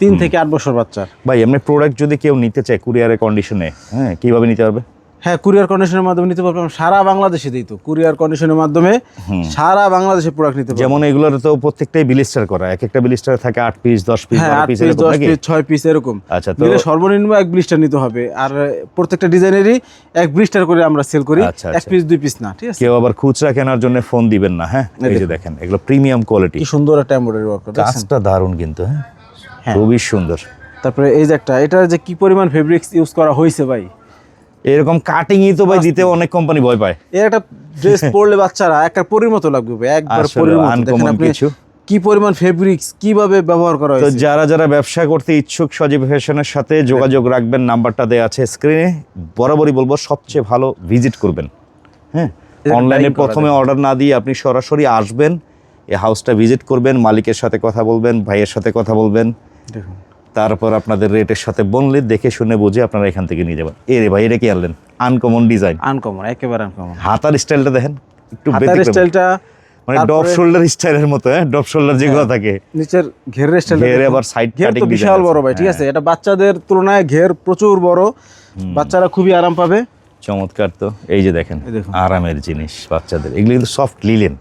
3 থেকে 8 বছর বাচ্চার। ভাই এমনি প্রোডাক্ট যদি কেউ নিতে চায় কুরিয়ারের কন্ডিশনে, হ্যাঁ কিভাবে নিতে পারবে? হ্যাঁ, কুরিয়ার কন্ডিশনের মাধ্যমে নিতে পারবেন। সারা বাংলাদেশে দিই তো কুরিয়ার কন্ডিশনের মাধ্যমে সারা বাংলাদেশে প্রোডাক্ট নিতে পারবেন। যেমন এগুলোর তো প্রত্যেকটাই ব্লিস্টার করা, এক একটা ব্লিস্টারে থাকে 8 পিস 10 পিস 12 পিস এরকম 10 নাকি? পিস 6 পিস এরকম। আচ্ছা, তো নিলে সর্বনিম্ন এক ব্লিস্টার নিতে হবে। আর প্রত্যেকটা ডিজাইনেরই এক ব্লিস্টার করে আমরা সেল করি। আচ্ছা, এক পিস 2 পিস না, ঠিক আছে? কেউ আবার খুচরা কেনার জন্য ফোন দিবেন না, হ্যাঁ এই যে দেখেন এগুলো প্রিমিয়াম কোয়ালিটি, কি সুন্দর একটা এমব্রয়ডারি ওয়ার্ক করা, দেখছেন? কাজটা দারুণ কিন্তু, হ্যাঁ হ্যাঁ। খুবই সুন্দর। তারপরে এই যে একটা, এটা যে কি পরিমাণ ফেব্রিক্স ইউজ করা হয়েছে ভাই, এরকম কাটিংই তো ভাই দিতে অনেক কোম্পানি ভয় পায়। এর একটা ড্রেস পরলে বাচ্চারা একটা পরীর মতো লাগবে ভাই, একবার আসলে পরীর মতো। uncommon দেখেন আপনি কিছু। কি পরিমাণ ফেব্রিক্স কিভাবে ব্যবহার করা তো হয়েছে। যারা যারা ব্যবসা করতে ইচ্ছুক সজীব ফ্যাশনের সাথে যোগাযোগ রাখবেন, নাম্বারটা দেওয়া আছে স্ক্রিনে। বরাবরই বলবো সবচেয়ে ভালো ভিজিট করবেন, হ্যাঁ অনলাইনে প্রথমে অর্ডার না দিয়ে আপনি সরাসরি আসবেন, এই হাউসটা ভিজিট করবেন, মালিকের সাথে কথা বলবেন, ভাইয়ের সাথে কথা বলবেন, দেখুন তারপর আপনাদের রেটের সাথে বললে দেখে শুনে বুঝে আপনারা এখান থেকে নিয়ে যাবেন। রে ভাই এটা কি আনলেন? আনকমন ডিজাইন, আনকমন, একেবারে আনকমন। হাতার স্টাইলটা দেখেন একটু হাতার ব্যতিক্রম। স্টাইলটা মানে ডপ শোল্ডার স্টাইলের মতো, হ্যাঁ ডপ শোল্ডার যেগুলো থাকে, নিচের ঘেরের স্টাইলটা, ঘেরে আবার সাইড ঘের কাটিং তো বিশাল বড় ভাই, ঠিক আছে? এটা বাচ্চাদের তুলনায় ঘের প্রচুর বড়, বাচ্চারা খুবই আরাম পাবে। চমৎকার। তো এই যে দেখেন এই দেখুন। আরামের জিনিস বাচ্চাদের, এগুলো কিন্তু সফট লিলেন।